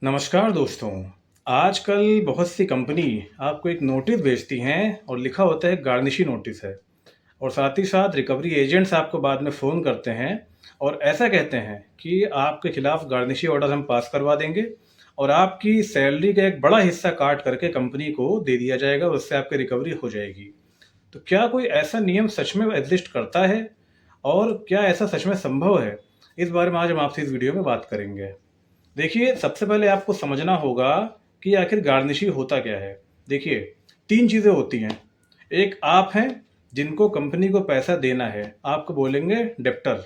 नमस्कार दोस्तों। आजकल बहुत सी कंपनी आपको एक नोटिस भेजती हैं और लिखा होता है गार्निशी नोटिस है, और साथ ही साथ रिकवरी एजेंट्स आपको बाद में फ़ोन करते हैं और ऐसा कहते हैं कि आपके खिलाफ गार्निशी ऑर्डर हम पास करवा देंगे और आपकी सैलरी का एक बड़ा हिस्सा काट करके कंपनी को दे दिया जाएगा और उससे आपकी रिकवरी हो जाएगी। तो क्या कोई ऐसा नियम सच में एग्जिस्ट करता है और क्या ऐसा सच में संभव है? इस बारे में आज हम आपसे इस वीडियो में बात करेंगे। देखिए, सबसे पहले आपको समझना होगा कि आखिर गार्निशी होता क्या है। देखिए, 3 चीज़ें होती हैं। एक आप हैं जिनको कंपनी को पैसा देना है, आपको बोलेंगे डेब्टर।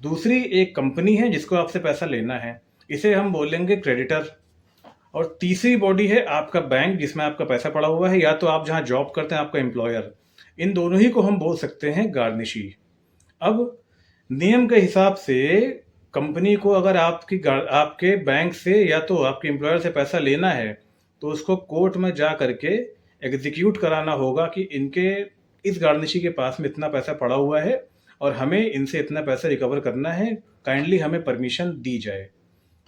दूसरी एक कंपनी है जिसको आपसे पैसा लेना है, इसे हम बोलेंगे क्रेडिटर। और तीसरी बॉडी है आपका बैंक जिसमें आपका पैसा पड़ा हुआ है, या तो आप जहाँ जॉब करते हैं आपका एम्प्लॉयर। इन दोनों ही को हम बोल सकते हैं गार्निशी। अब नियम के हिसाब से कंपनी को अगर आपके बैंक से या तो आपके एम्प्लॉयर से पैसा लेना है तो उसको कोर्ट में जा करके एग्जीक्यूट कराना होगा कि इनके इस गार्निशी के पास में इतना पैसा पड़ा हुआ है और हमें इनसे इतना पैसा रिकवर करना है, काइंडली हमें परमिशन दी जाए।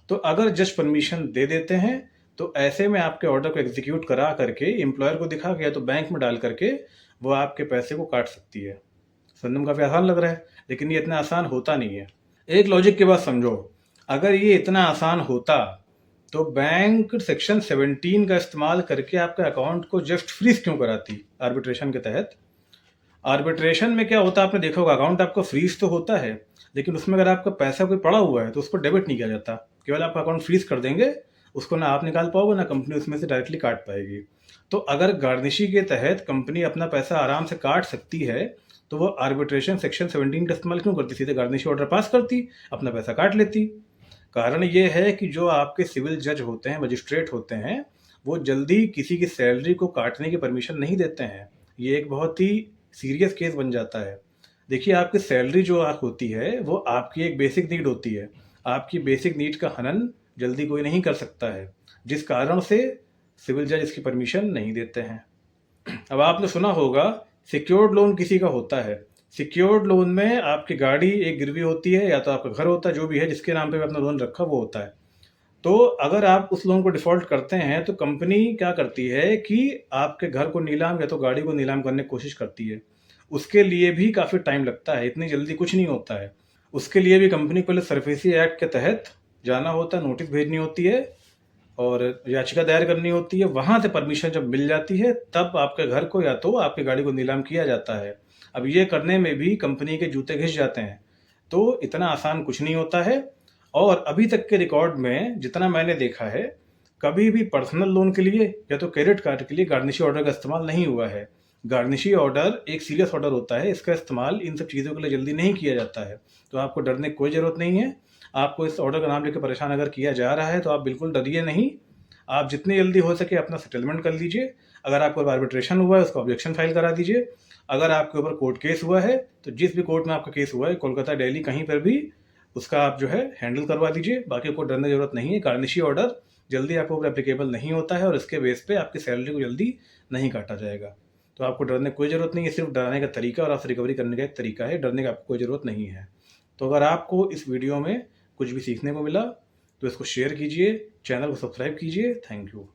तो अगर जज परमिशन दे देते हैं तो ऐसे में आपके ऑर्डर को एग्जीक्यूट करा करके एम्प्लॉयर को दिखा गया तो बैंक में डाल करके वो आपके पैसे को काट सकती है। सुनने में काफ़ी आसान लग रहा है, लेकिन ये इतना आसान होता नहीं है। एक लॉजिक की बात समझो, अगर ये इतना आसान होता तो बैंक सेक्शन 17 का इस्तेमाल करके आपके अकाउंट को जस्ट फ्रीज क्यों कराती आर्बिट्रेशन के तहत। आर्बिट्रेशन में क्या होता है आपने देखा होगा, अकाउंट आपका फ्रीज तो होता है लेकिन उसमें अगर आपका पैसा कोई पड़ा हुआ है तो उस पर डेबिट नहीं किया जाता, केवल आपका अकाउंट फ्रीज कर देंगे, उसको ना आप निकाल पाओगे ना कंपनी उसमें से डायरेक्टली काट पाएगी। तो अगर गार्निशी के तहत कंपनी अपना पैसा आराम से काट सकती है तो वो आर्बिट्रेशन सेक्शन 17 का इस्तेमाल क्यों करती, सीधे गार्निशी ऑर्डर पास करती, अपना पैसा काट लेती। कारण ये है कि जो आपके सिविल जज होते हैं, मजिस्ट्रेट होते हैं, वो जल्दी किसी की सैलरी को काटने की परमिशन नहीं देते हैं। ये एक बहुत ही सीरियस केस बन जाता है। देखिए, आपकी सैलरी जो होती है वो आपकी एक बेसिक नीड होती है। आपकी बेसिक नीड का हनन जल्दी कोई नहीं कर सकता है, जिस कारण से सिविल जज इसकी परमिशन नहीं देते हैं। अब आपने सुना होगा सिक्योर्ड लोन किसी का होता है। सिक्योर्ड लोन में आपकी गाड़ी एक गिरवी होती है या तो आपका घर होता है, जो भी है जिसके नाम पे भी अपना लोन रखा वो होता है। तो अगर आप उस लोन को डिफ़ॉल्ट करते हैं तो कंपनी क्या करती है कि आपके घर को नीलाम या तो गाड़ी को नीलाम करने की कोशिश करती है। उसके लिए भी काफ़ी टाइम लगता है, इतनी जल्दी कुछ नहीं होता है। उसके लिए भी कंपनी को पहले सरफेसी एक्ट के तहत जाना होता है, नोटिस भेजनी होती है और याचिका दायर करनी होती है। वहाँ से परमिशन जब मिल जाती है तब आपके घर को या तो आपकी गाड़ी को नीलाम किया जाता है। अब ये करने में भी कंपनी के जूते घिस जाते हैं, तो इतना आसान कुछ नहीं होता है। और अभी तक के रिकॉर्ड में जितना मैंने देखा है, कभी भी पर्सनल लोन के लिए या तो क्रेडिट कार्ड के लिए गार्निशी ऑर्डर का इस्तेमाल नहीं हुआ है। गार्निशी ऑर्डर एक सीरियस ऑर्डर होता है, इसका इस्तेमाल इन सब चीज़ों के लिए जल्दी नहीं किया जाता है। तो आपको डरने की कोई ज़रूरत नहीं है। आपको इस ऑर्डर का नाम लेकर परेशान अगर किया जा रहा है तो आप बिल्कुल डरिए नहीं। आप जितनी जल्दी हो सके अपना सेटलमेंट कर लीजिए। अगर आपके ऊपर आर्बिट्रेशन हुआ है उसको ऑब्जेक्शन फाइल करा दीजिए। अगर आपके ऊपर कोर्ट केस हुआ है तो जिस भी कोर्ट में आपका केस हुआ है, कोलकाता, दिल्ली, कहीं पर भी उसका आप जो है हैंडल करवा दीजिए। बाकी आपको डरने की ज़रूरत नहीं है। गार्निशी ऑर्डर जल्दी आपके ऊपर एप्लीकेबल नहीं होता है और इसके बेस पे आपकी सैलरी को जल्दी नहीं काटा जाएगा। तो आपको डरने की कोई ज़रूरत नहीं है, सिर्फ डराने का तरीका और आपसे रिकवरी करने का एक तरीका है, डरने की आपको कोई ज़रूरत नहीं है। तो अगर आपको इस वीडियो में कुछ भी सीखने को मिला तो इसको शेयर कीजिए, चैनल को सब्सक्राइब कीजिए। Thank you.